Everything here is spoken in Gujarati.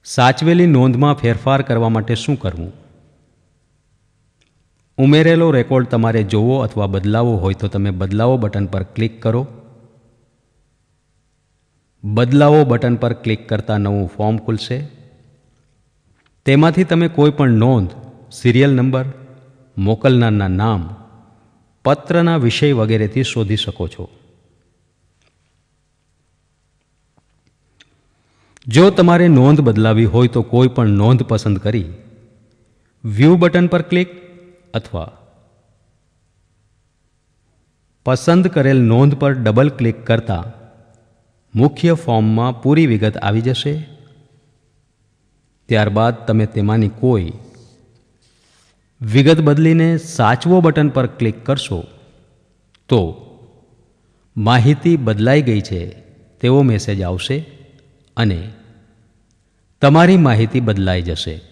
સાચવેલી નોંધમાં ફેરફાર કરવા માટે શું કરવું? ઉમેરેલો રેકોર્ડ તમારે જોવો અથવા બદલાવવો હોય તો તમે બદલાવો બટન પર ક્લિક કરો. બદલાવો બટન પર ક્લિક કરતાં નવું ફોર્મ ખુલશે. તેમાંથી તમે કોઈ પણ નોંધ, સિરિયલ નંબર, મોકલનારના નામ, પત્રના વિષય વગેરેથી શોધી શકો છો. જો તમારે નોંધ બદલાવી હોય તો કોઈ પણ નોંધ પસંદ કરી વ્યૂ બટન પર ક્લિક અથવા પસંદ કરેલ નોંધ પર ડબલ ક્લિક કરતા મુખ્ય ફોર્મમાં પૂરી વિગત આવી જશે. ત્યારબાદ તમે તેમાંની કોઈ વિગત બદલીને સાચવો બટન પર ક્લિક કરશો તો માહિતી બદલાઈ ગઈ છે તેવો મેસેજ આવશે અને તમારી માહિતી બદલાઈ જશે.